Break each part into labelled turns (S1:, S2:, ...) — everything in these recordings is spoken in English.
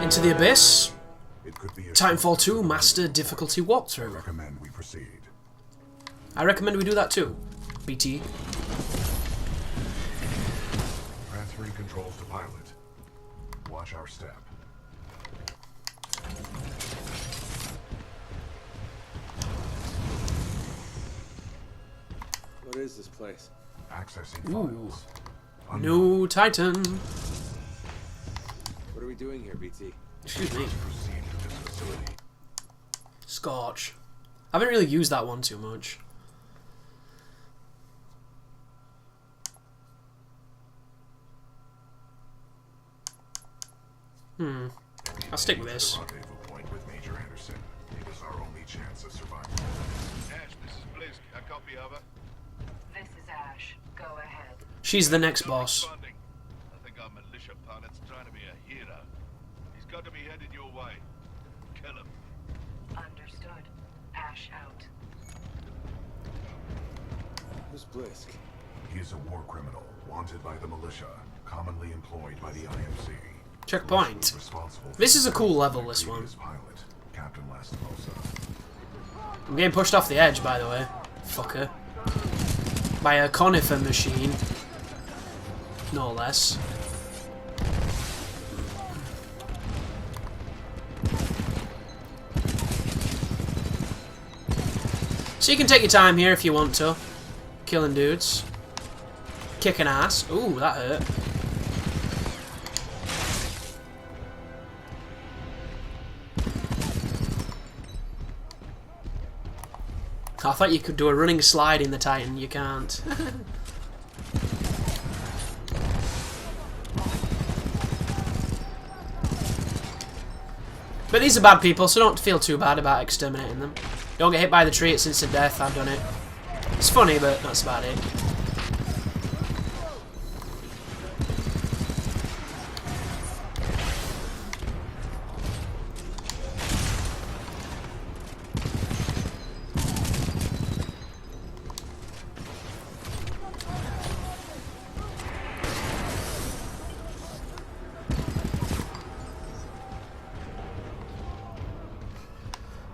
S1: Into the Abyss.
S2: It could be a
S1: Titanfall 2 Master Difficulty
S2: I
S1: Walkthrough.
S2: recommend we proceed.
S1: I recommend we do that too. BT.
S2: Transferring controls to pilot. Watch our step.
S3: What is this place?
S2: Accessing
S1: Ooh.
S2: files.
S1: New Titan.
S3: What are we doing here, BT?
S1: Excuse me.
S2: Proceed to this facility.
S1: Scorch. I haven't really used that one too much. I'll stick with this.
S2: Rendezvous point with Major Anderson. It is our only chance of survival.
S4: Ash, this is Blisk. A copy of it.
S5: This is Ash. Go ahead.
S1: She's the next boss.
S4: Responding. I think our militia pilot's trying to be a hero. He's got to be headed your way. Kill him.
S5: Understood. Ash out.
S3: Who's Blisk?
S2: He is a war criminal, wanted by the militia, commonly employed by the IMC.
S1: Checkpoint.
S2: Responsible for
S1: This is a cool
S2: the
S1: level, this
S2: previous
S1: one.
S2: Pilot, Captain Lastimosa.
S1: I'm getting pushed off the edge, by the way. Fucker. By a conifer machine. No less. So you can take your time here if you want to. Killing dudes. Kicking ass. Ooh, that hurt. I thought you could do a running slide in the Titan. You can't. But these are bad people, so don't feel too bad about exterminating them. Don't get hit by the tree, it's instant death. I've done it. It's funny, but that's about it.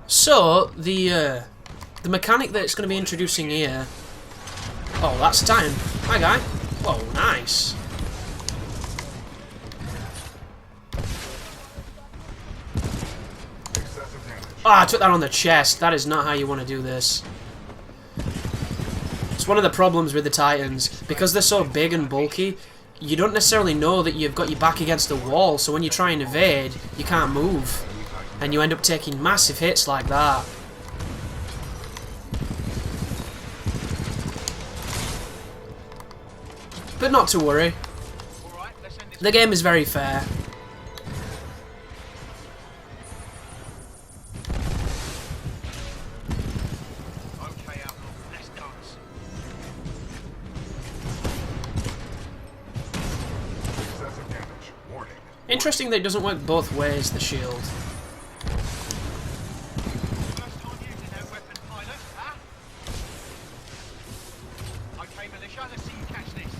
S1: So, the mechanic that it's going to be introducing here... Oh, that's a Titan. Hi, guy. Whoa, nice. Ah, I took that on the chest. That is not how you want to do this. It's one of the problems with the Titans. Because they're so big and bulky, you don't necessarily know that you've got your back against the wall, so when you try and evade, you can't move. And you end up taking massive hits like that. But not to worry. The game is very fair.
S4: Okay, outlaw. Let's dance.
S2: Excessive damage. Warning.
S1: Interesting that it doesn't work both ways, the shield.
S4: First time using that weapon, pilot, huh? Okay, militia, let's see you catch this.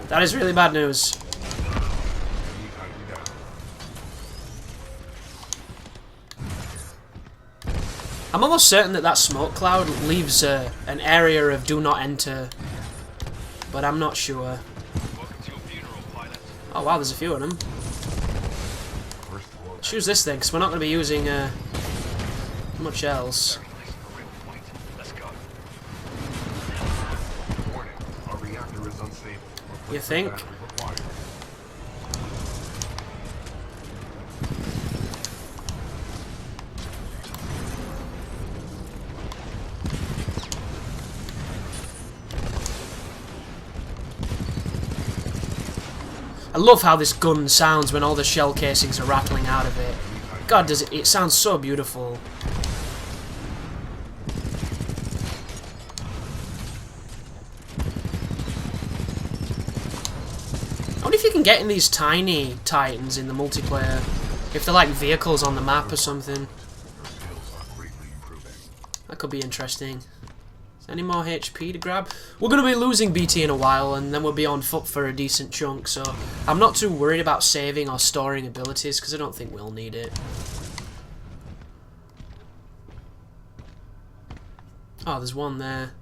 S1: That is really bad news. I'm almost certain that that smoke cloud leaves an area of do not enter. But I'm not sure.
S4: Welcome to your funeral, pilot.
S1: Oh wow, there's a few of them. Let's use this thing, because we're not going to be using much else.
S4: Let's go.
S2: Warning. Our reactor is unstable.
S1: You think?
S2: Battery required.
S1: I love how this gun sounds when all the shell casings are rattling out of it. God, does it sounds so beautiful. I wonder if you can get in these tiny Titans in the multiplayer. If they're like vehicles on the map or something.
S2: Your skills are greatly improving.
S1: That could be interesting. Is there any more HP to grab? We're going to be losing BT in a while, and then we'll be on foot for a decent chunk, so I'm not too worried about saving or storing abilities, because I don't think we'll need it. Oh, there's one there.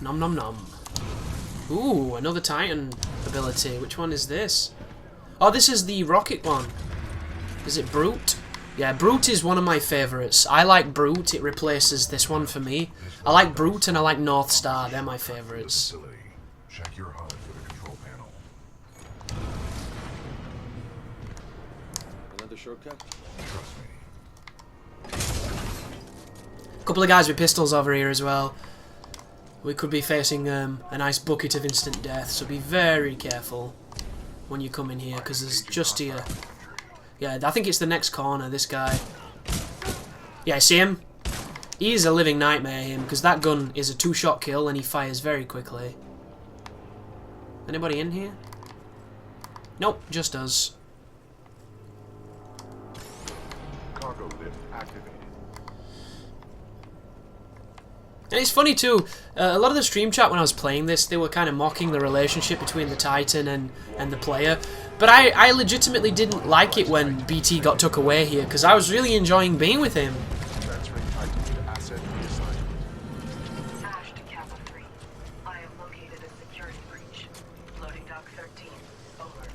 S1: Nom nom nom. Ooh, another Titan ability. Which one is this? Oh, this is the rocket one. Is it Brute? Yeah, Brute is one of my favourites. I like Brute. It replaces this one for me. I like Brute and I like North Star. They're my favourites.
S2: Check your HUD for the control panel.
S3: Another shortcut?
S2: Trust me.
S1: Couple of guys with pistols over here as well. We could be facing a nice bucket of instant death, so be very careful when you come in here, because there's just here. Yeah, I think it's the next corner, this guy. Yeah, see him? He's a living nightmare, him, because that gun is a two-shot kill and he fires very quickly. Anybody in here? Nope, just us.
S2: Cargo lift activated.
S1: And it's funny too, a lot of the stream chat when I was playing this, they were kind of mocking the relationship between the Titan and the player. But I legitimately didn't like it when BT got took away here, because I was really enjoying being with him.
S2: Transferring Titan to asset reassignment.
S5: Ash to Kappa 3. I am located at security breach. Loading dock 13. Over.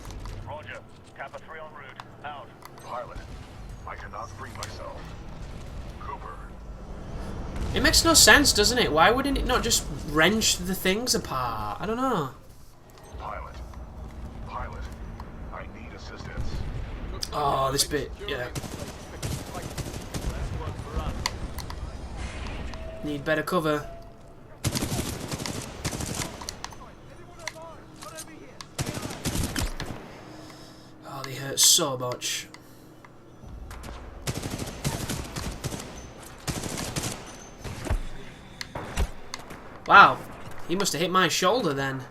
S4: Roger. Kappa 3 en route. Out.
S2: Pilot, I cannot free myself. Cooper,
S1: It makes no sense, doesn't it? Why wouldn't it not just wrench the things apart? I don't know.
S2: pilot, pilot, I need assistance.
S1: Oh, this bit, yeah. Need better cover. Oh, they hurt so much. Wow, he must have hit my shoulder then.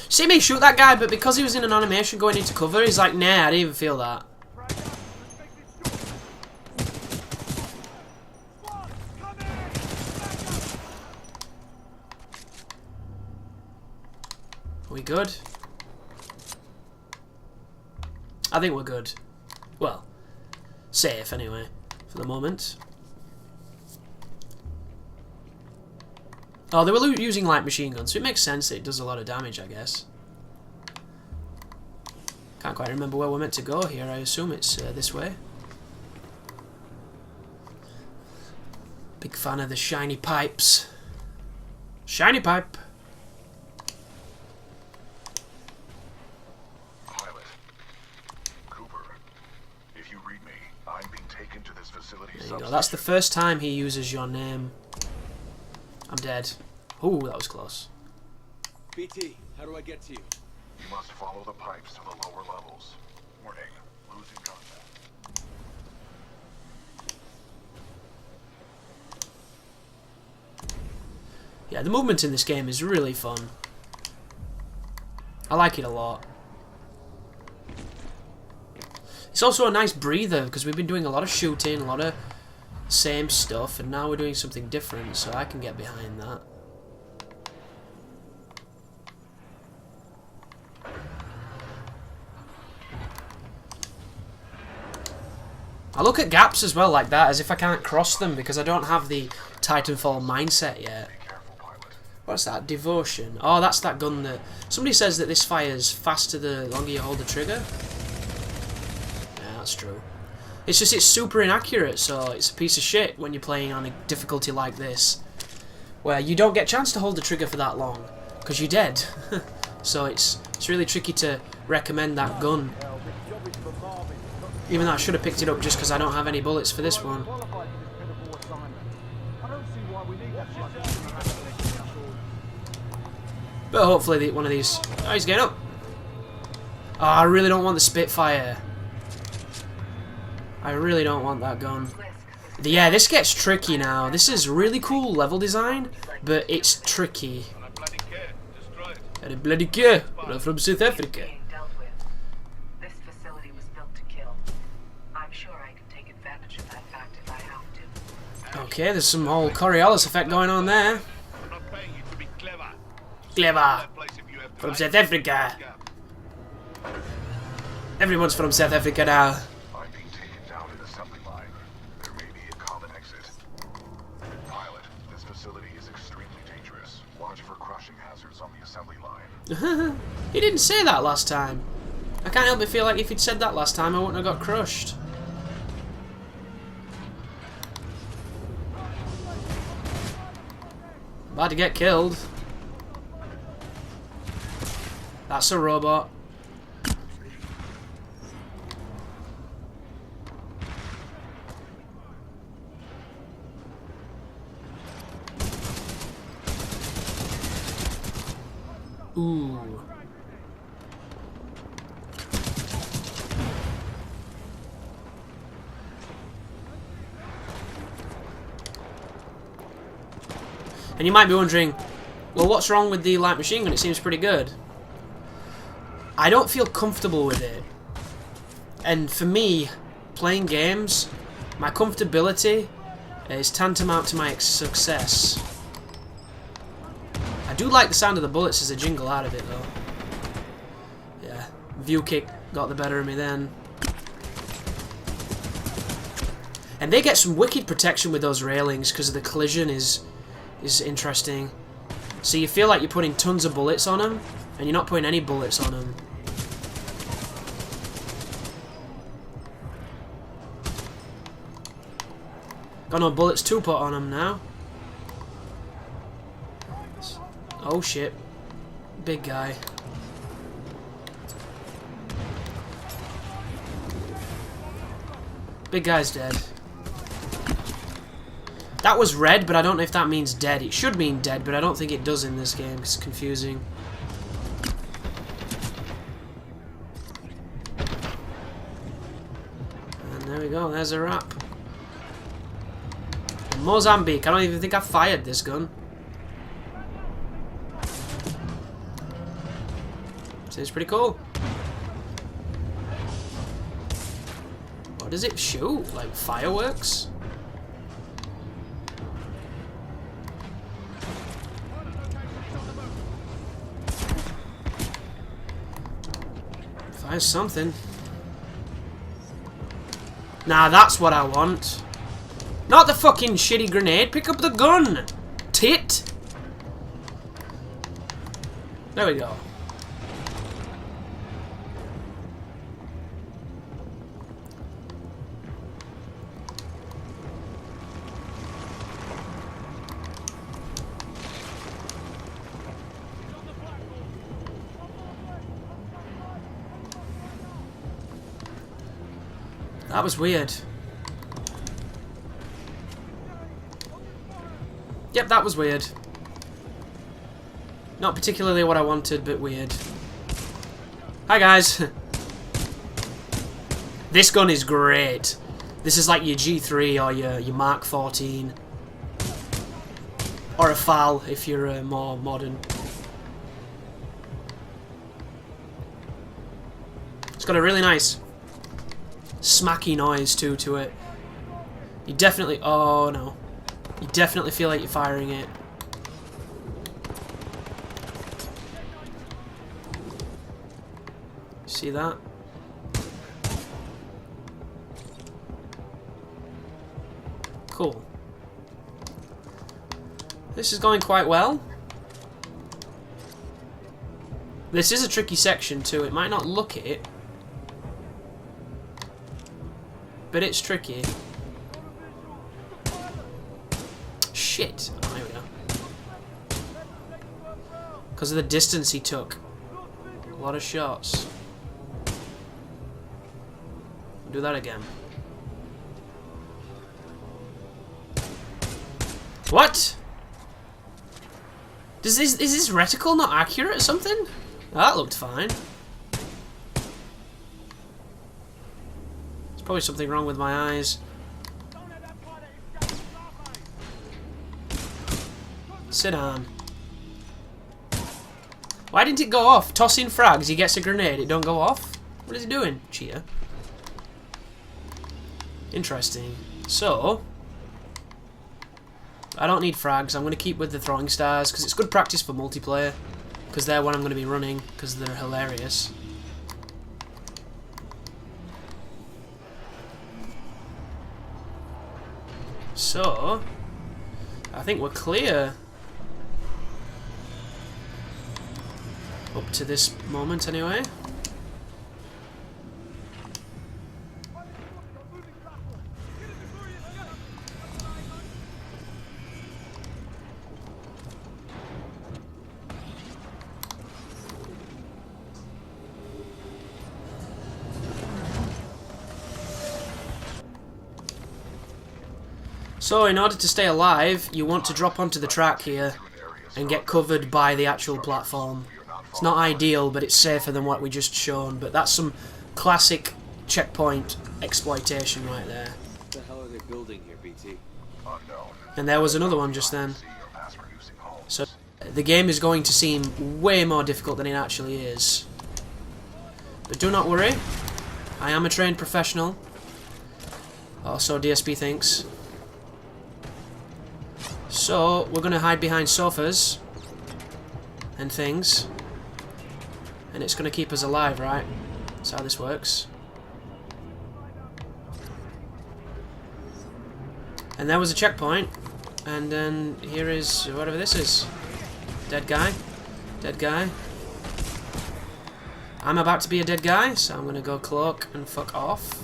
S1: See me shoot that guy, but because he was in an animation going into cover, he's like, nah, I didn't even feel that. Are we good? I think we're good. Well, safe anyway, for the moment. Oh, they were using light machine guns, so it makes sense that it does a lot of damage, I guess. Can't quite remember where we're meant to go here. I assume it's this way. Big fan of the shiny pipes. Shiny pipe!
S2: Pilot, Cooper, if you read me, I'm being taken to this facility.
S1: There you go. That's the first time he uses your name. I'm dead. Ooh, that was close.
S3: BT, how do I get to you?
S2: You must follow the pipes to the lower levels. Warning, losing contact.
S1: Yeah, the movement in this game is really fun. I like it a lot. It's also a nice breather, because we've been doing a lot of shooting, a lot of same stuff, and now we're doing something different, so I can get behind that. I look at gaps as well like that, as if I can't cross them, because I don't have the Titanfall mindset yet.
S2: Be careful, pilot.
S1: What's that? Devotion. Oh, that's that gun that... Somebody says that this fires faster the longer you hold the trigger. Yeah, that's true. It's just, it's super inaccurate, so it's a piece of shit when you're playing on a difficulty like this, where you don't get a chance to hold the trigger for that long, because you're dead. So it's really tricky to recommend that gun. Even though I should have picked it up just because I don't have any bullets for this one. But hopefully one of these... Oh, he's getting up! Oh, I really don't want the Spitfire. I really don't want that gun. Yeah, this gets tricky now. This is really cool level design, but it's tricky.
S4: On a bloody care. Destroy it.
S1: And a bloody care. I'm from South Africa.
S5: Being dealt with. This facility was built to kill. I'm sure I can take advantage of that fact if I have to.
S1: Okay, there's some whole Coriolis effect going on there.
S4: I'm not paying you to be clever.
S1: Clever.
S4: That place if you have to
S1: From
S4: like
S1: South
S4: it.
S1: Africa. Everyone's from South Africa now.
S2: I'm being taken down an assembly line. There may be a common exit. Pilot, this facility is extremely dangerous. Watch for crushing hazards on the assembly line.
S1: He didn't say that last time. I can't help but feel like if he'd said that last time, I wouldn't have got crushed. About to get killed. That's a robot. Ooh. And you might be wondering, well, what's wrong with the light machine gun? It seems pretty good. I don't feel comfortable with it. And for me, playing games, my comfortability is tantamount to my success. I do like the sound of the bullets as they jingle out of it, though. Yeah, view kick got the better of me then. And they get some wicked protection with those railings because the collision is interesting. So you feel like you're putting tons of bullets on them, and you're not putting any bullets on them. Got no bullets to put on them now. Oh shit. Big guy. Big guy's dead. That was red, but I don't know if that means dead. It should mean dead, but I don't think it does in this game. It's confusing. And there we go. There's a wrap. Mozambique. I don't even think I fired this gun. Seems pretty cool. What does it shoot? Like fireworks? Fires something. Nah, that's what I want. Not the fucking shitty grenade. Pick up the gun. Tit. There we go. That was weird. Yep, that was weird. Not particularly what I wanted, but weird. Hi guys. This gun is great. This is like your G3 or your Mark 14. Or a FAL if you're more modern. It's got a really nice smacky noise too to it. You definitely... Oh no. You definitely feel like you're firing it. See that? Cool. This is going quite well. This is a tricky section too. It might not look it, but it's tricky. Shit. Oh, here we go. Because of the distance he took. A lot of shots. Do that again. What? Is this reticle not accurate or something? That looked fine. There's probably something wrong with my eyes. Sit down. Why didn't it go off? Tossing frags, he gets a grenade, it don't go off? What is he doing? Cheater. Interesting. So, I don't need frags, I'm going to keep with the throwing stars, because it's good practice for multiplayer. Because they're what I'm going to be running, because they're hilarious. So, I think we're clear. Up to this moment, anyway. So, in order to stay alive, you want to drop onto the track here and get covered by the actual platform. It's not ideal, but it's safer than what we just shown. But that's some classic checkpoint exploitation right there.
S3: What the hell are they building here, BT?
S1: And there was another one just then. So the game is going to seem way more difficult than it actually is. But do not worry. I am a trained professional. Or so DSP thinks. So, we're going to hide behind sofas and things. And it's going to keep us alive, right? That's how this works. And there was a checkpoint. And then here is whatever this is. Dead guy. Dead guy. I'm about to be a dead guy, so I'm going to go cloak and fuck off.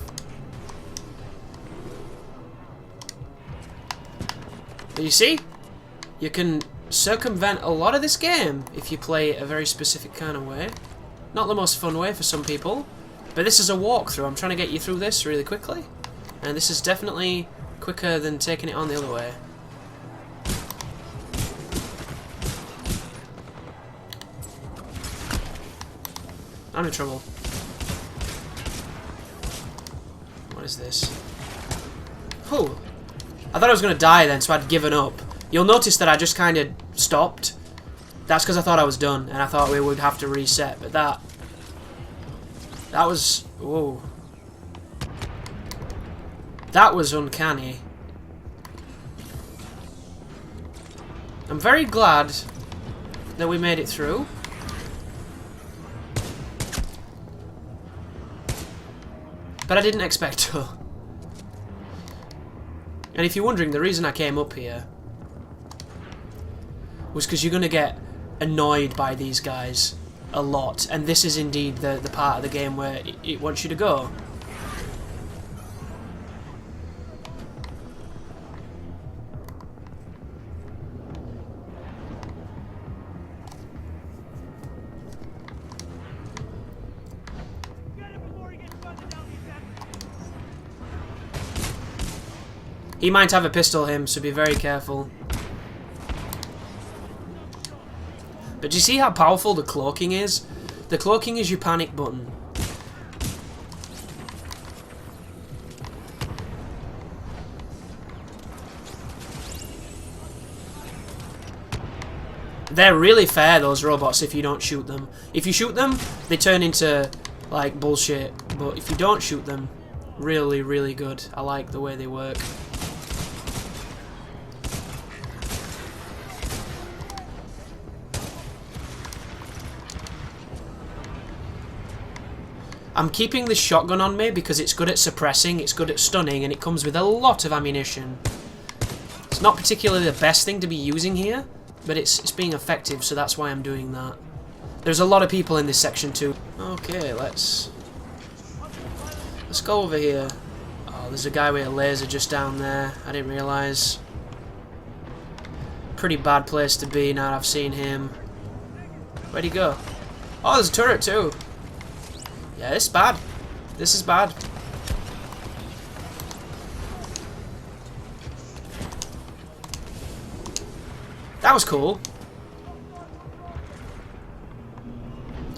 S1: But you see, you can circumvent a lot of this game if you play it a very specific kind of way. Not the most fun way for some people, but this is a walkthrough. I'm trying to get you through this really quickly, and this is definitely quicker than taking it on the other way. I'm in trouble. What is this? Oh. I thought I was going to die then, so I'd given up. You'll notice that I just kind of stopped. That's because I thought I was done, and I thought we would have to reset. But that was... Whoa. That was uncanny. I'm very glad that we made it through. But I didn't expect to. And if you're wondering, the reason I came up here was because you're going to get annoyed by these guys a lot. And this is indeed the part of the game where it wants you to go. He might have a pistol, him, so be very careful. But do you see how powerful the cloaking is? The cloaking is your panic button. They're really fair, those robots, if you don't shoot them. If you shoot them, they turn into, like, bullshit. But if you don't shoot them, really, really good. I like the way they work. I'm keeping this shotgun on me because it's good at suppressing, it's good at stunning, and it comes with a lot of ammunition. It's not particularly the best thing to be using here, but it's being effective, so that's why I'm doing that. There's a lot of people in this section too. Okay, let's go over here. Oh, there's a guy with a laser just down there. I didn't realise. Pretty bad place to be now I've seen him. Where'd he go? Oh, there's a turret too. Yeah, this is bad. This is bad. That was cool.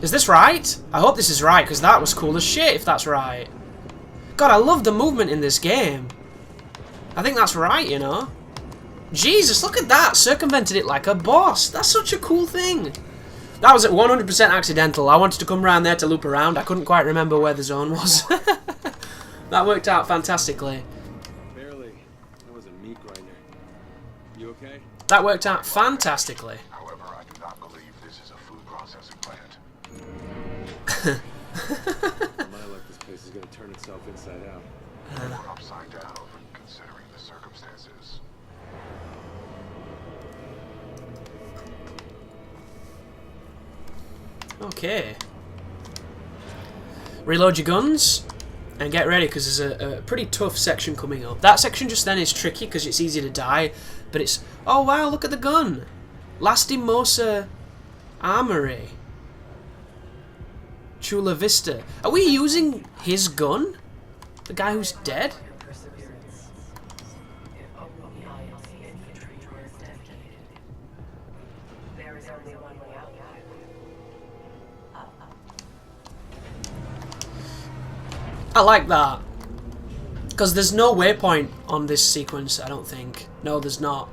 S1: Is this right? I hope this is right, because that was cool as shit if that's right. God, I love the movement in this game. I think that's right, you know. Jesus, look at that. Circumvented it like a boss. That's such a cool thing. That was 100% accidental. I wanted to come around there to loop around. I couldn't quite remember where the zone was. That worked out fantastically.
S3: Barely. That was a meat grinder. You okay?
S1: That worked out fantastically.
S2: However, I do not believe this is a food processing plant.
S3: On my luck, this place is gonna turn itself inside out.
S2: Or upside down, considering the circumstances.
S1: Okay. Reload your guns and get ready because there's a pretty tough section coming up. That section just then is tricky because it's easy to die, but it's... Oh wow, look at the gun! Lastimosa Armory. Chula Vista. Are we using his gun? The guy who's dead?
S5: There is only one way out.
S1: I like that. Because there's no waypoint on this sequence, I don't think. No, there's not.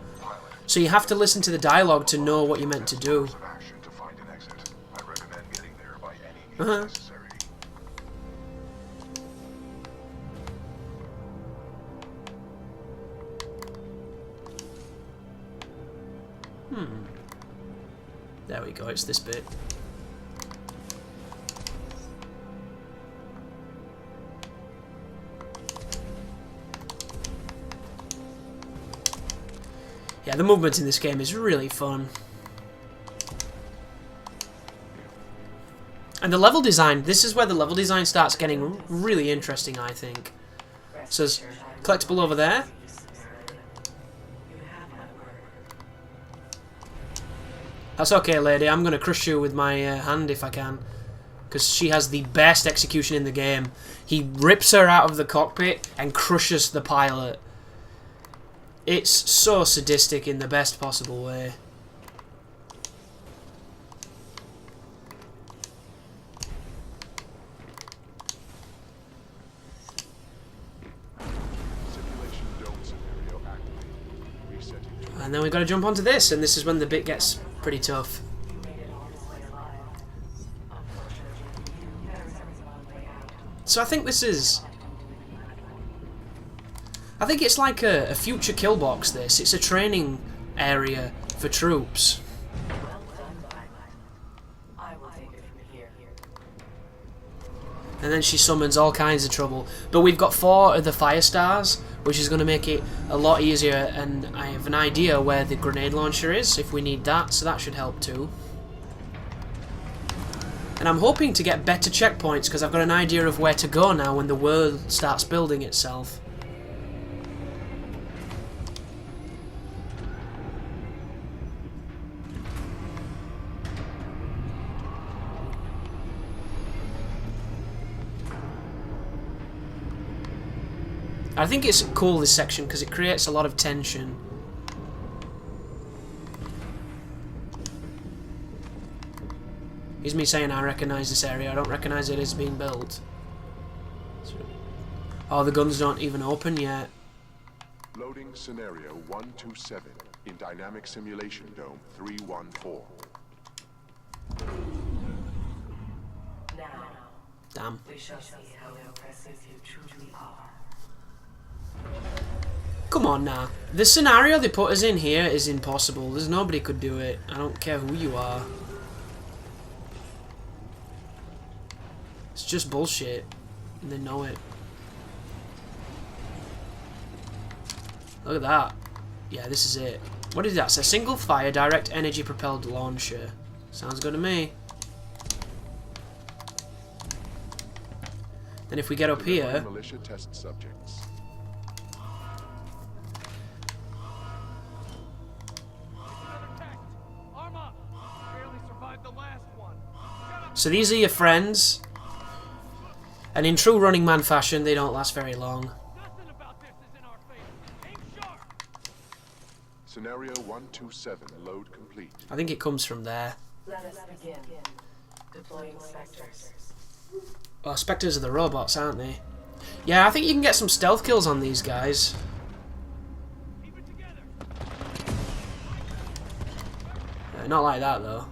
S1: So you have to listen to the dialogue to know what you're meant to do.
S2: Course of action to find an exit. I recommend getting there by any means necessary.
S1: There we go, it's this bit. Yeah, the movement in this game is really fun. And the level design, this is where the level design starts getting really interesting, I think. So there's collectible over there. That's okay, lady. I'm going to crush you with my hand if I can. Because she has the best execution in the game. He rips her out of the cockpit and crushes the pilot. It's so sadistic in the best possible way.
S2: Simulation dome scenario activated. Resetting.
S1: And then we've got to jump onto this, and this is when the bit gets pretty tough. So I think this is... I think it's like a future killbox, this. It's a training area for troops. And then she summons all kinds of trouble. But we've got 4 of the fire stars, which is going to make it a lot easier, and I have an idea where the grenade launcher is, if we need that, so that should help too. And I'm hoping to get better checkpoints, because I've got an idea of where to go now when the world starts building itself. I think it's cool, this section, because it creates a lot of tension. Here's me saying I recognise this area. I don't recognise it as being built. Oh, the guns don't even open yet.
S2: Loading scenario 127 in dynamic simulation dome 314.
S5: Now,
S1: Damn.
S5: we shall see how impressive you truly are.
S1: Come on now. The scenario they put us in here is impossible. There's nobody could do it. I don't care who you are. It's just bullshit. And they know it. Look at that. Yeah, this is it. What is that? It's a single fire direct energy propelled launcher. Sounds good to me. Then if we get up here...
S2: Militia test subjects.
S1: So these are your friends. And in true Running Man fashion, they don't last very long.
S2: Scenario 127 load complete.
S1: I think it comes from there.
S5: Let us begin. Deploying Spectres.
S1: Oh, Spectres are the robots, aren't they? Yeah, I think you can get some stealth kills on these guys. Not like that, though.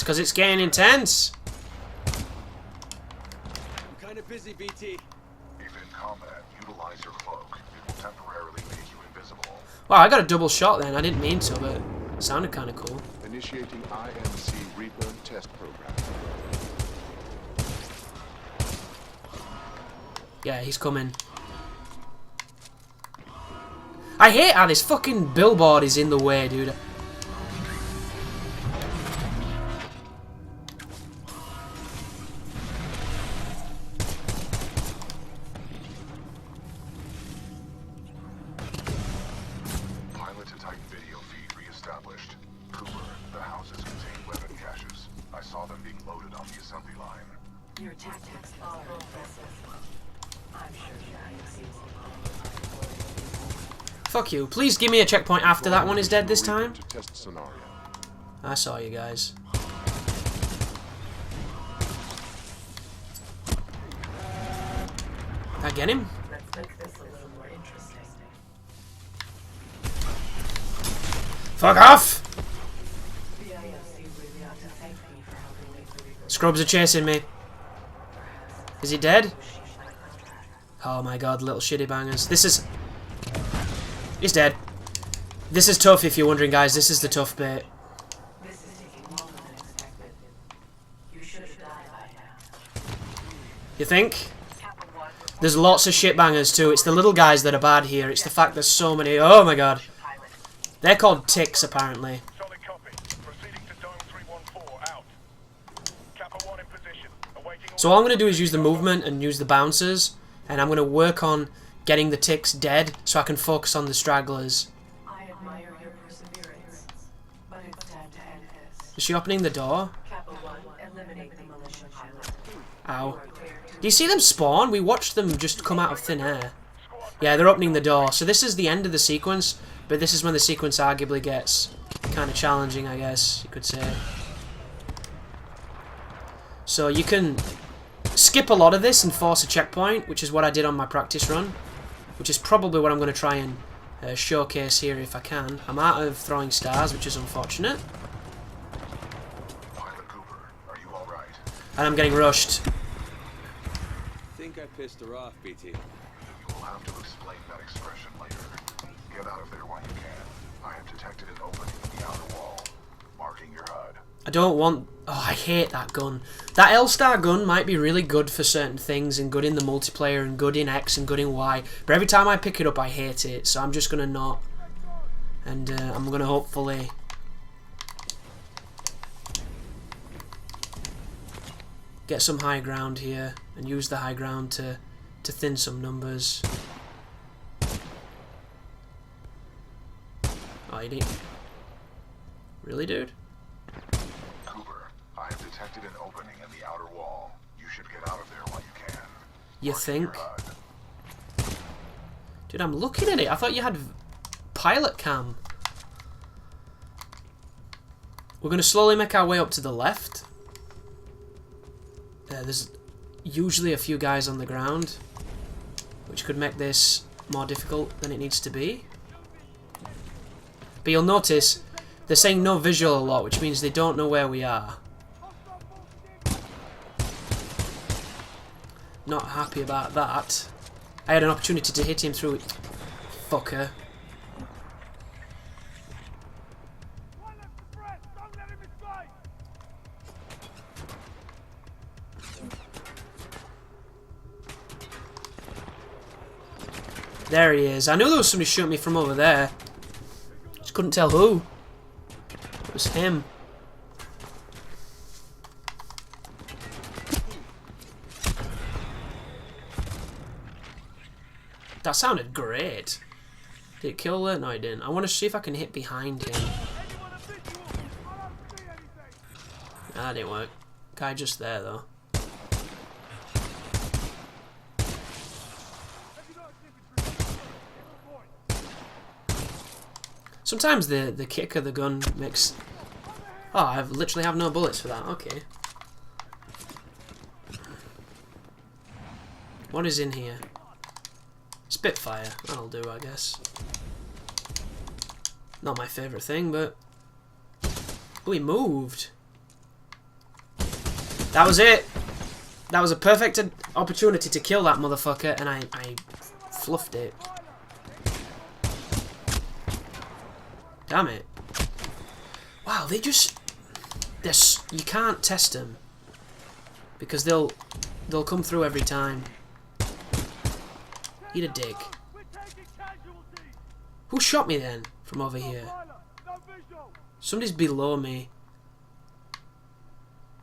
S1: because it's getting intense.
S3: I'm kind of busy, BT.
S2: If in combat, utilize your cloak. It will temporarily make you invisible.
S1: Wow, I got a double shot then. I didn't mean to, but it sounded kind of cool.
S6: Initiating IMC Reaper test program.
S1: Yeah, he's coming. I hate how this fucking billboard is in the way, dude.
S2: Pilot to Titan video feed reestablished. Cooper, the houses contain weapon caches. I saw them being loaded on the assembly line.
S5: Your tactics are impressive. I'm sure you've seen some.
S1: Fuck you. Please give me a checkpoint after that one is dead this time.
S6: To test scenario.
S1: I saw you guys. I get him?
S5: Let's make this a little more interesting.
S1: Fuck off!
S5: The IFC really ought to thank me for helping make the Reaper
S1: Scrubs are chasing me. Is he dead? Oh my god, little shitty bangers. This is... He's dead. This is tough if you're wondering, guys. This is the tough bit.
S5: This is taking longer than expected. You should have died by now.
S1: You think?
S5: Kappa 1,
S1: There's lots of shit bangers too. It's the little guys that are bad here. It's the fact there's so many... Oh my god.
S5: pilot.
S1: They're called ticks, apparently.
S2: Solid copy. Proceeding to Dome 314 out. Kappa 1 in position. Awaiting
S1: So all I'm going to do is use the movement and use the bouncers. And I'm going to work on getting the ticks dead so I can focus on the stragglers.
S5: I admire your perseverance, but it's time to end this.
S1: Is she opening the door?
S5: Kappa 1, eliminate the militia pilot.
S1: Ow.
S5: You are clear to
S1: Do you see them spawn? We watched them just come out of thin air. Yeah, they're opening the door. So this is the end of the sequence, but this is when the sequence arguably gets kind of challenging, I guess you could say. So you can skip a lot of this and force a checkpoint, which is what I did on my practice run, which is probably what I'm going to try and showcase here if I can. I'm out of throwing stars, which is unfortunate.
S2: Pilot Cooper, are you alright?
S1: And I'm getting rushed.
S3: Think I pissed her off, BT.
S2: You will have to explain that expression later. Get out of there while you can. I have detected an opening in the outer wall. Marking your HUD.
S1: I don't want... Oh, I hate that gun. That L-Star gun might be really good for certain things and good in the multiplayer and good in X and good in Y, but every time I pick it up I hate it, so I'm just going to not. And I'm going to hopefully... get some high ground here and use the high ground to thin some numbers. Oh, you didn't... Really, dude?
S2: Cooper, I have detected an opening in the outer wall. You should get out of there while you can.
S1: You
S2: Marking
S1: think?
S2: your HUD.
S1: Dude, I'm looking at it. I thought you had pilot cam. We're going to slowly make our way up to the left. There's usually a few guys on the ground, which could make this more difficult than it needs to be. But you'll notice they're saying no visual a lot, which means they don't know where we are. Not happy about that. I had an opportunity to hit him through it. Fucker. There he is. I knew there was somebody shooting me from over there. Just couldn't tell who. It was him. That sounded great. Did it kill it? No, it didn't. I want to see if I can hit behind him. That didn't work. Guy just there, though. Sometimes the kick of the gun makes... Oh, I literally have no bullets for that. Okay. What is in here? Spitfire. That'll do, I guess. Not my favourite thing, but... Oh, he moved. That was it. That was a perfect opportunity to kill that motherfucker, and I fluffed it. Damn it. Wow, they just... You can't test them. Because they'll come through every time. Eat a dick. Who shot me then? From over here. Somebody's below me.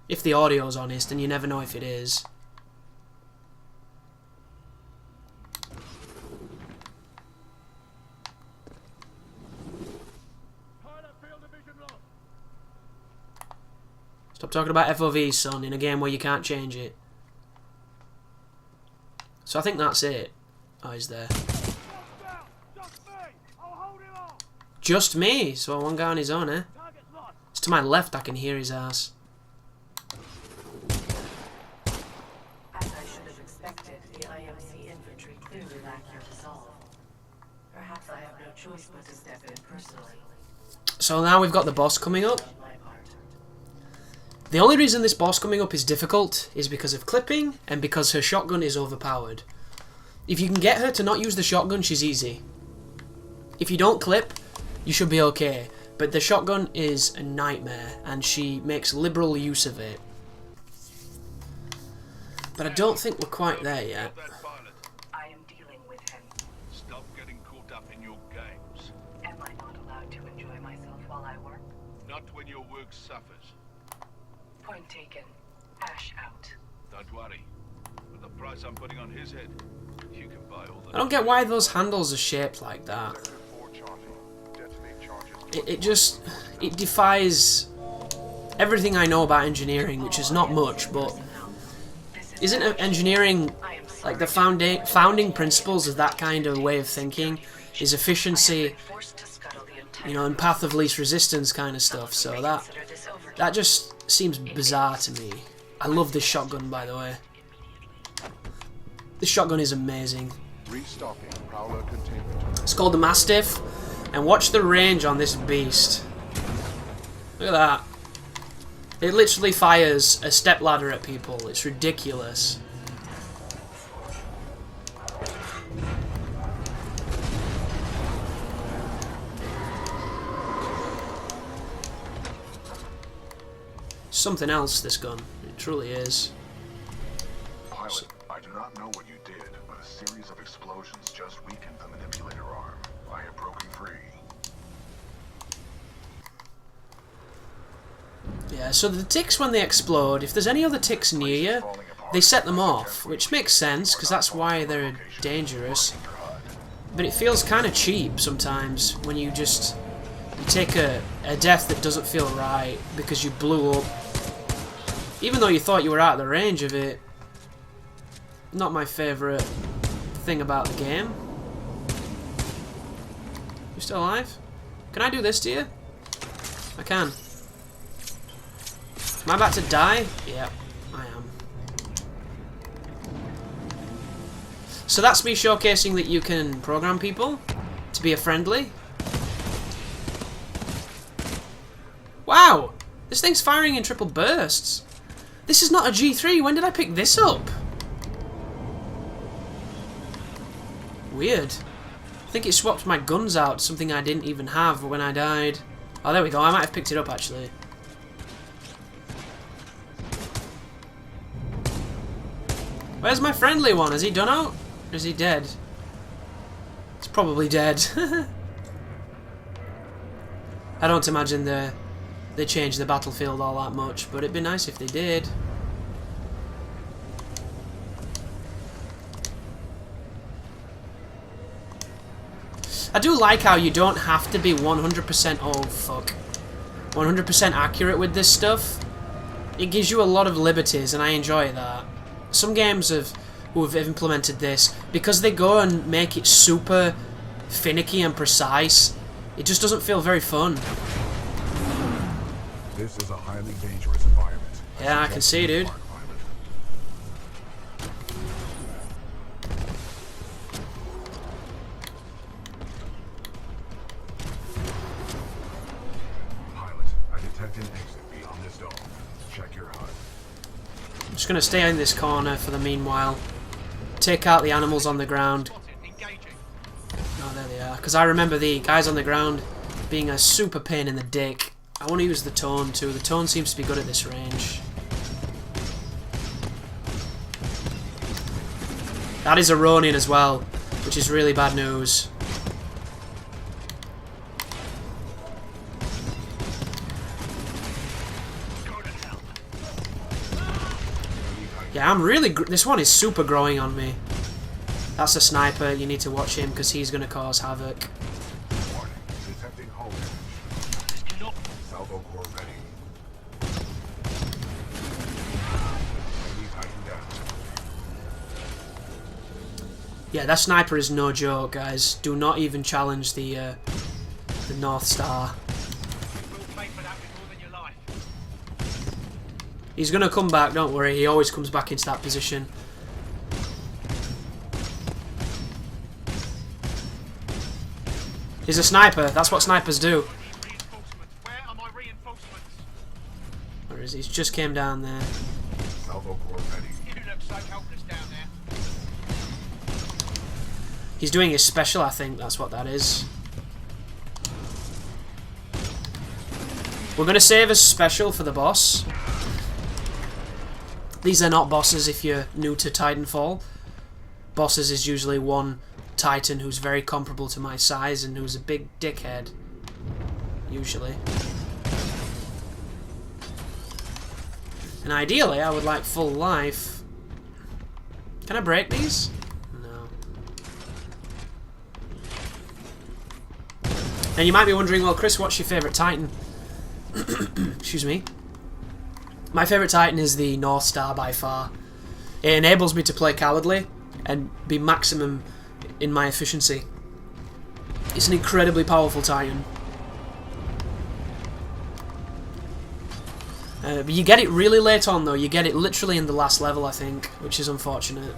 S1: If the audio's honest, and you never know if it is. Stop talking about FOV, son, in a game where you can't change it. So I think that's it. Oh, he's there. Just me? So one guy on his own, eh? It's to my left, I can hear his ass.
S5: As I should have expected, the IMC infantry clearly lack your resolve. Perhaps I have no choice but to step in personally.
S1: So now we've got the boss coming up.
S5: On my part.
S1: The only reason this boss coming up is difficult is because of clipping and because her shotgun is overpowered. If you can get her to not use the shotgun, she's easy. If you don't clip, you should be okay. But the shotgun is a nightmare, and she makes liberal use of it. But I don't think we're quite there yet.
S5: I am dealing with him.
S4: Stop getting caught up in your games.
S5: Am I not allowed to enjoy myself while I work?
S4: Not when your work suffers.
S5: Point taken. Ash out.
S4: Don't worry. For the price I'm putting on his head, you can buy all the...
S1: I don't get why those handles are shaped like that.
S2: Sector 4 charging. Detonate charges.
S1: It defies everything I know about engineering, which is not much, but isn't engineering like the founding principles of that kind of way of thinking is efficiency, you know, and path of least resistance kind of stuff. So that just seems bizarre to me. I love this shotgun, by the way. This shotgun is amazing.
S6: Restocking Prowler containment.
S1: It's called the Mastiff, and watch the range on this beast. Look at that. It literally fires a stepladder at people. It's ridiculous. Something else, this gun. It truly is.
S2: Pilot, I do not know what you did, but a series of explosions just weakened the manipulator arm. I have broken free.
S1: Yeah, so the ticks, when they explode, if there's any other ticks near you, they set them off, which makes sense, because that's why they're dangerous. But it feels kind of cheap sometimes when you take a death that doesn't feel right because you blew up, even though you thought you were out of the range of it. Not my favourite thing about the game. You still alive? Can I do this to you? I can. Am I about to die? Yep, I am. So that's me showcasing that you can program people to be a friendly. Wow! This thing's firing in triple bursts. This is not a G3. When did I pick this up? Weird. I think it swapped my guns out, something I didn't even have when I died. Oh, there we go. I might have picked it up, actually. Where's my friendly one? Has he done out? Or is he dead? He's probably dead. I don't imagine they changed the battlefield all that much, but it'd be nice if they did. I do like how you don't have to be 100% 100% accurate with this stuff. It gives you a lot of liberties, and I enjoy that. Some games who have implemented this, because they go and make it super finicky and precise, it just doesn't feel very fun.
S2: This is a highly dangerous environment.
S1: Yeah, I can see, dude.
S2: Pilot, I detect an exit beyond this dome. Check your HUD.
S1: just going to stay in this corner for the meanwhile. Take out the animals on the ground. Oh, there they are. Because I remember the guys on the ground being a super pain in the dick. I want to use the tone too. The tone seems to be good at this range. That is a Ronin as well, which is really bad news. Yeah, I'm really... This one is super growing on me. That's a sniper. You need to watch him because he's going to cause havoc.
S2: Warning. Detecting hull damage. Salvo core ready. Enemy Titan down.
S1: Yeah, that sniper is no joke, guys. Do not even challenge the North Star. He's going to come back, don't worry. He always comes back into that position. He's a sniper. That's what snipers do. Where is he? He's just came down there.
S2: Salvo core ready.
S1: He's doing his special, I think. That's what that is. We're going to save a special for the boss. These are not bosses if you're new to Titanfall. Bosses is usually one Titan who's very comparable to my size and who's a big dickhead. Usually. And ideally, I would like full life. Can I break these? No. And you might be wondering, well, Chris, what's your favourite Titan? Excuse me. My favourite Titan is the North Star by far. It enables me to play cowardly and be maximum in my efficiency. It's an incredibly powerful Titan. But you get it really late on though. You get it literally in the last level, I think, which is unfortunate.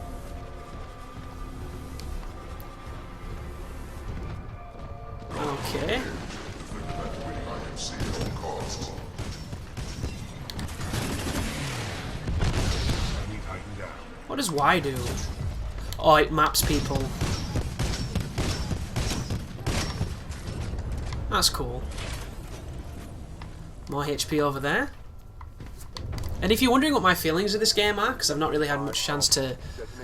S1: Okay. What does Y do? Oh, it maps people. That's cool. More HP over there. And if you're wondering what my feelings of this game are, because I've not really had much chance to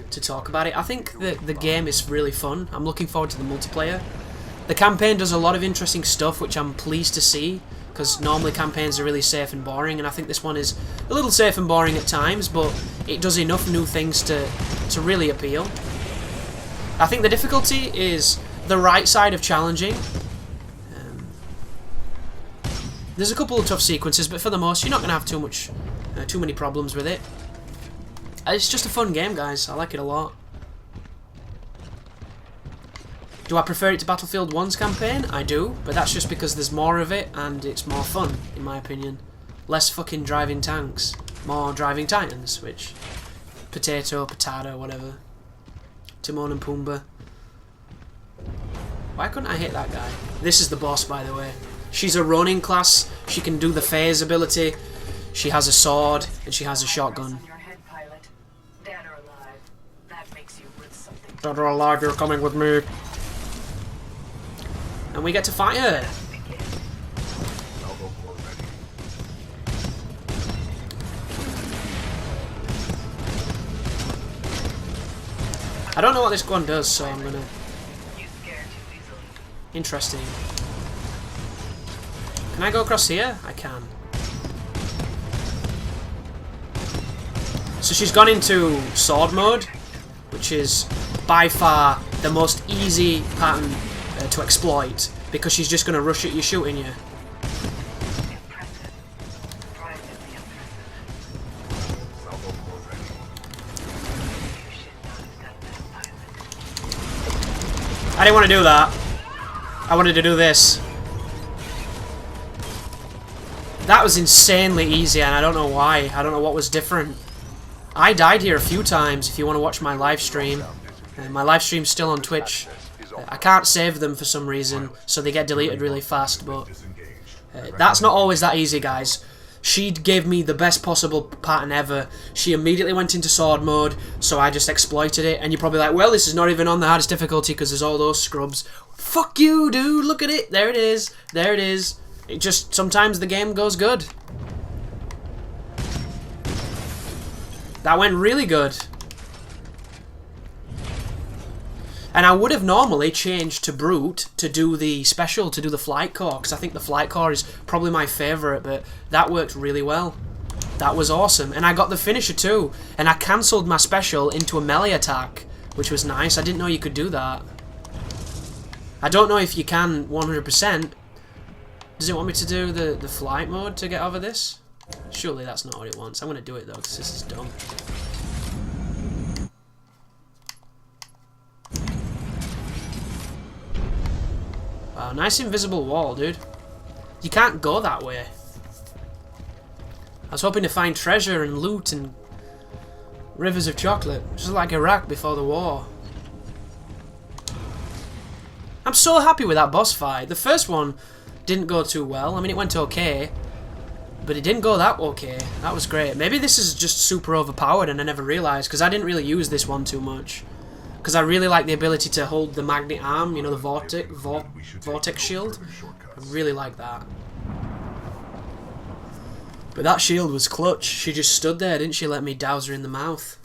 S1: talk about it, I think the game is really fun. I'm looking forward to the multiplayer. The campaign does a lot of interesting stuff, which I'm pleased to see, because normally campaigns are really safe and boring, and I think this one is a little safe and boring at times, but it does enough new things to really appeal. I think the difficulty is the right side of challenging. There's a couple of tough sequences, but for the most, you're not going to have too many problems with it. It's just a fun game, guys. I like it a lot. Do I prefer it to Battlefield 1's campaign? I do, but that's just because there's more of it and it's more fun, in my opinion. Less fucking driving tanks, more driving Titans, which... Potato, whatever. Timon and Pumbaa. Why couldn't I hit that guy? This is the boss, by the way. She's a Ronin class, she can do the phase ability, she has a sword, and she has a shotgun. Dead or alive, you're coming with me. And we get to fight her. I don't know what this one does, so I'm gonna... Interesting. Can I go across here? I can. So she's gone into sword mode, which is by far the most easy pattern to exploit, because she's just going to rush at you shooting you. I didn't want to do that. I wanted to do this. That was insanely easy, and I don't know why. I don't know what was different. I died here a few times if you want to watch my live stream. My live stream's still on Twitch. I can't save them for some reason, so they get deleted really fast, but that's not always that easy, guys. She gave me the best possible pattern ever. She immediately went into sword mode, so I just exploited it. And you're probably like, well, this is not even on the hardest difficulty because there's all those scrubs. Fuck you, dude. Look at it. There it is. There it is. It just, sometimes the game goes good. That went really good. And I would have normally changed to Brute to do the special, to do the Flight Core, because I think the Flight Core is probably my favourite, but that worked really well. That was awesome. And I got the finisher too, and I cancelled my special into a melee attack, which was nice. I didn't know you could do that. I don't know if you can 100%. Does it want me to do the flight mode to get over this? Surely that's not what it wants. I'm going to do it though, because this is dumb. Wow, nice invisible wall, dude. You can't go that way. I was hoping to find treasure and loot and rivers of chocolate, just like Iraq before the war. I'm so happy with that boss fight. The first one didn't go too well. I mean, it went okay, but it didn't go that okay. That was great. Maybe this is just super overpowered and I never realised, because I didn't really use this one too much. Because I really like the ability to hold the magnet arm, you know, the vortex shield. I really like that. But that shield was clutch. She just stood there, didn't she? Let me douse her in the mouth.